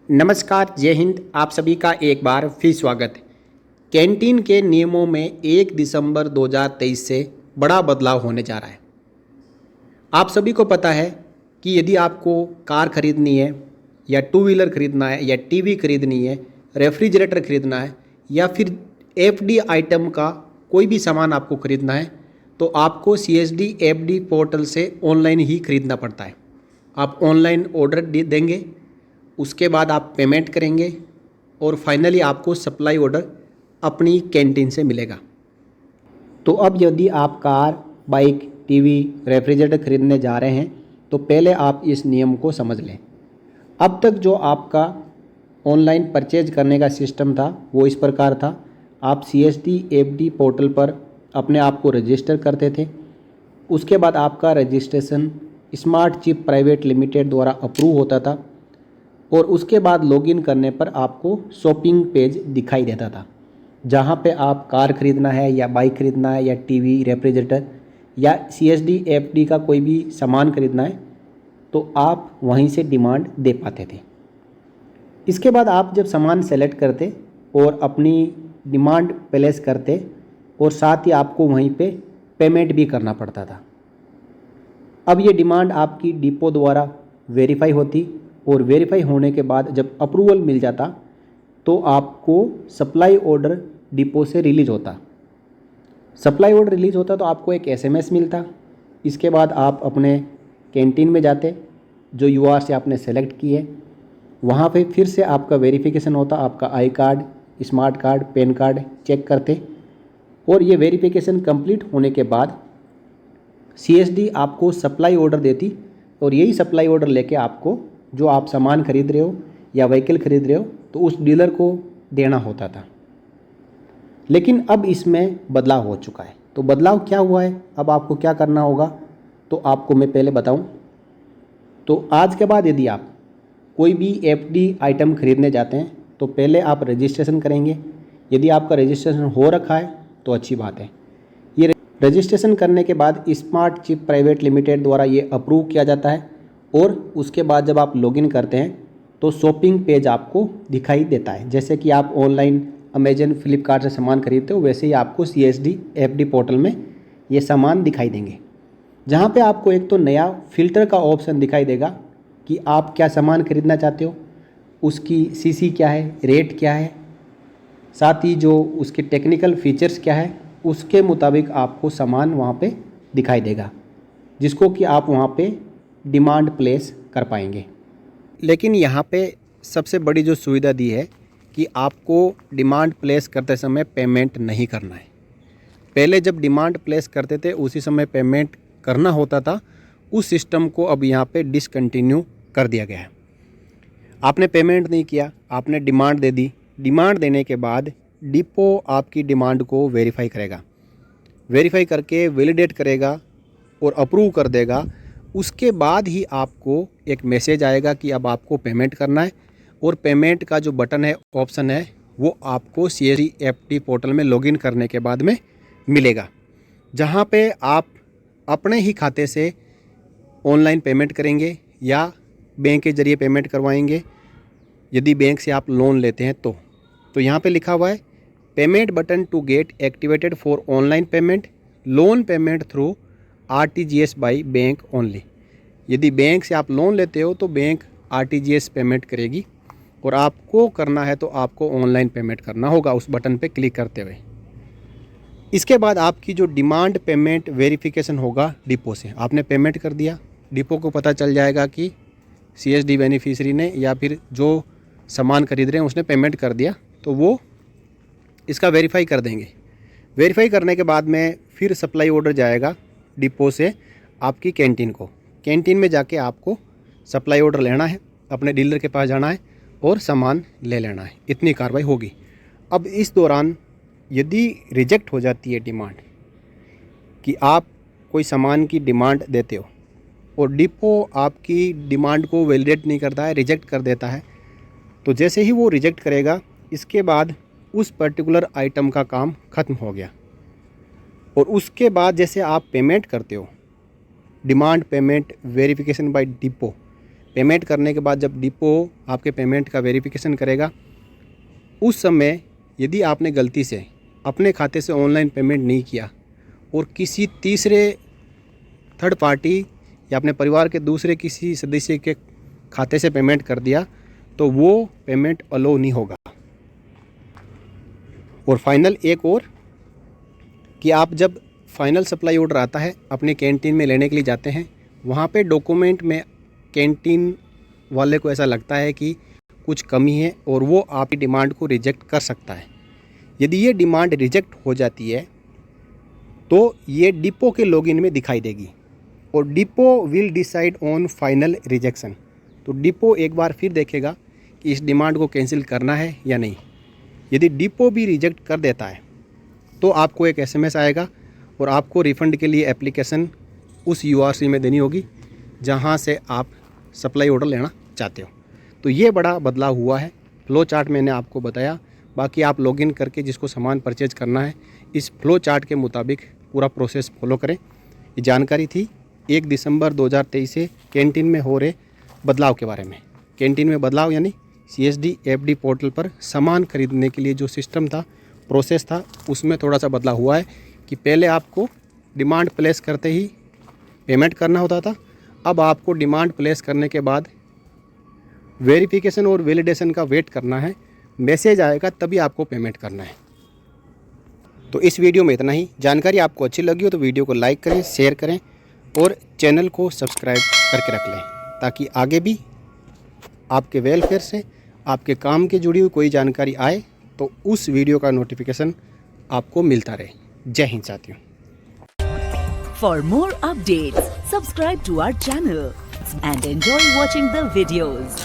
नमस्कार, जय हिंद। आप सभी का एक बार फिर स्वागत है। कैंटीन के नियमों में 1 दिसंबर 2023 से बड़ा बदलाव होने जा रहा है। आप सभी को पता है कि यदि आपको कार खरीदनी है या टू व्हीलर खरीदना है या टीवी खरीदनी है, रेफ्रिजरेटर खरीदना है या फिर एफडी आइटम का कोई भी सामान आपको खरीदना है तो आपको सीएसडी एफडी पोर्टल से ऑनलाइन ही खरीदना पड़ता है। आप ऑनलाइन ऑर्डर देंगे, उसके बाद आप पेमेंट करेंगे और फाइनली आपको सप्लाई ऑर्डर अपनी कैंटीन से मिलेगा। तो अब यदि आप कार, बाइक, टीवी, रेफ्रिजरेटर खरीदने जा रहे हैं तो पहले आप इस नियम को समझ लें। अब तक जो आपका ऑनलाइन परचेज करने का सिस्टम था वो इस प्रकार था। आप सीएसडी एफडी पोर्टल पर अपने आप को रजिस्टर करते थे। उसके बाद आपका registration smart chip private limited द्वारा अप्रूव होता था और उसके बाद लॉगिन करने पर आपको शॉपिंग पेज दिखाई देता था, जहां पे आप कार खरीदना है या बाइक खरीदना है या टीवी, रेफ्रिजरेटर या सीएसडी एफडी का कोई भी सामान खरीदना है तो आप वहीं से डिमांड दे पाते थे। इसके बाद आप जब सामान सेलेक्ट करते और अपनी डिमांड प्लेस करते और साथ ही आपको वहीं पे पेमेंट भी करना पड़ता था। अब ये डिमांड आपकी डिपो द्वारा वेरीफाई होती और वेरीफाई होने के बाद जब अप्रूवल मिल जाता तो आपको सप्लाई ऑर्डर डिपो से रिलीज़ होता। सप्लाई ऑर्डर रिलीज़ होता तो आपको एक एसएमएस मिलता। इसके बाद आप अपने कैंटीन में जाते, जो यूआर से आपने सेलेक्ट की है, वहाँ पे फिर से आपका वेरिफिकेशन होता। आपका I card, smart card, PAN card check करते और ये वेरिफिकेशन कंप्लीट होने के बाद सीएसडी आपको सप्लाई ऑर्डर देती और यही सप्लाई ऑर्डर लेके आपको जो आप सामान खरीद रहे हो या व्हीकल खरीद रहे हो तो उस डीलर को देना होता था। लेकिन अब इसमें बदलाव हो चुका है। तो बदलाव क्या हुआ है, अब आपको क्या करना होगा तो आपको मैं पहले बताऊं। तो आज के बाद यदि आप कोई भी एफडी आइटम खरीदने जाते हैं तो पहले आप रजिस्ट्रेशन करेंगे। यदि आपका रजिस्ट्रेशन हो रखा है तो अच्छी बात है। ये रजिस्ट्रेशन करने के बाद स्मार्ट चिप प्राइवेट लिमिटेड द्वारा ये अप्रूव किया जाता है और उसके बाद जब आप लॉगिन करते हैं तो शॉपिंग पेज आपको दिखाई देता है। जैसे कि आप ऑनलाइन अमेजन, फ्लिपकार्ट से सामान खरीदते हो वैसे ही आपको सीएसडी एफडी पोर्टल में ये सामान दिखाई देंगे, जहाँ पे आपको एक तो नया फ़िल्टर का ऑप्शन दिखाई देगा कि आप क्या सामान खरीदना चाहते हो, उसकी सीसी क्या है, रेट क्या है, साथ ही जो उसके टेक्निकल फीचर्स क्या है, उसके मुताबिक आपको सामान वहाँ पे दिखाई देगा, जिसको कि आप वहाँ पे डिमांड प्लेस कर पाएंगे। लेकिन यहाँ पे सबसे बड़ी जो सुविधा दी है कि आपको डिमांड प्लेस करते समय पेमेंट नहीं करना है। पहले जब डिमांड प्लेस करते थे उसी समय पेमेंट करना होता था, उस सिस्टम को अब यहाँ पे डिसकंटिन्यू कर दिया गया है। आपने पेमेंट नहीं किया, आपने डिमांड दे दी। डिमांड देने के बाद डिपो आपकी डिमांड को वेरीफाई करेगा, वेरीफाई करके वैलिडेट करेगा और अप्रूव कर देगा। उसके बाद ही आपको एक मैसेज आएगा कि अब आपको पेमेंट करना है और पेमेंट का जो बटन है, ऑप्शन है, वो आपको सीएसडी एफडी पोर्टल में लॉगिन करने के बाद में मिलेगा, जहां पे आप अपने ही खाते से ऑनलाइन पेमेंट करेंगे या बैंक के ज़रिए पेमेंट करवाएंगे। यदि बैंक से आप लोन लेते हैं तो यहाँ पे लिखा हुआ है payment button to get activated for online payment, loan payment through RTGS by bank only. यदि बैंक से आप लोन लेते हो तो बैंक आरटीजीएस पेमेंट करेगी और आपको करना है तो आपको ऑनलाइन पेमेंट करना होगा उस बटन पे क्लिक करते हुए। इसके बाद आपकी जो डिमांड पेमेंट वेरिफिकेशन होगा डिपो से। आपने पेमेंट कर दिया, डिपो को पता चल जाएगा कि सीएसडी बेनिफिशियरी ने या फिर जो सामान खरीद रहे हैं उसने पेमेंट कर दिया, तो वो इसका वेरीफाई कर देंगे। वेरीफाई करने के बाद में फिर सप्लाई ऑर्डर जाएगा डिपो से आपकी कैंटीन को। कैंटीन में जाके आपको सप्लाई ऑर्डर लेना है, अपने डीलर के पास जाना है और सामान ले लेना है। इतनी कार्रवाई होगी। अब इस दौरान यदि रिजेक्ट हो जाती है डिमांड, कि आप कोई सामान की डिमांड देते हो और डिपो आपकी डिमांड को वैलिडेट नहीं करता है, रिजेक्ट कर देता है, तो जैसे ही वो रिजेक्ट करेगा इसके बाद उस पर्टिकुलर आइटम का काम ख़त्म हो गया। और उसके बाद जैसे आप पेमेंट करते हो, demand payment verification bye depot, payment करने के बाद जब डिपो आपके पेमेंट का वेरिफिकेशन करेगा, उस समय यदि आपने गलती से अपने खाते से ऑनलाइन पेमेंट नहीं किया और किसी तीसरे थर्ड पार्टी या अपने परिवार के दूसरे किसी सदस्य के खाते से पेमेंट कर दिया तो वो पेमेंट अलो नहीं होगा। और फाइनल एक और कि आप जब फाइनल सप्लाई ऑर्डर आता है अपने कैंटीन में लेने के लिए जाते हैं, वहाँ पे डॉक्यूमेंट में कैंटीन वाले को ऐसा लगता है कि कुछ कमी है और वो आपकी डिमांड को रिजेक्ट कर सकता है। यदि ये डिमांड रिजेक्ट हो जाती है तो ये डिपो के लॉगिन में दिखाई देगी और depot will decide on final rejection. तो डिपो एक बार फिर देखेगा कि इस डिमांड को कैंसिल करना है या नहीं। यदि डिपो भी रिजेक्ट कर देता है तो आपको एक एसएमएस आएगा और आपको रिफ़ंड के लिए एप्लीकेशन उस यूआरसी में देनी होगी जहां से आप सप्लाई ऑर्डर लेना चाहते हो। तो ये बड़ा बदलाव हुआ है। फ्लो चार्ट मैंने आपको बताया, बाकी आप लॉगिन करके जिसको सामान परचेज करना है इस फ्लो चार्ट के मुताबिक पूरा प्रोसेस फॉलो करें। ये जानकारी थी 1 दिसंबर 2023 से कैंटीन में हो रहे बदलाव के बारे में। कैंटीन में बदलाव यानी CSD FD पोर्टल पर सामान खरीदने के लिए जो सिस्टम था, प्रोसेस था, उसमें थोड़ा सा बदलाव हुआ है कि पहले आपको डिमांड प्लेस करते ही पेमेंट करना होता था। अब आपको डिमांड प्लेस करने के बाद वेरिफिकेशन और वैलिडेशन का वेट करना है, मैसेज आएगा तभी आपको पेमेंट करना है। तो इस वीडियो में इतना ही। जानकारी आपको अच्छी लगी हो तो वीडियो को लाइक करें, शेयर करें और चैनल को सब्सक्राइब करके रख लें ताकि आगे भी आपके वेलफेयर से, आपके काम के जुड़ी हुई कोई जानकारी आए तो उस वीडियो का नोटिफिकेशन आपको मिलता रहे। जय हिंद साथियों। For more updates, subscribe to our channel and enjoy watching the videos.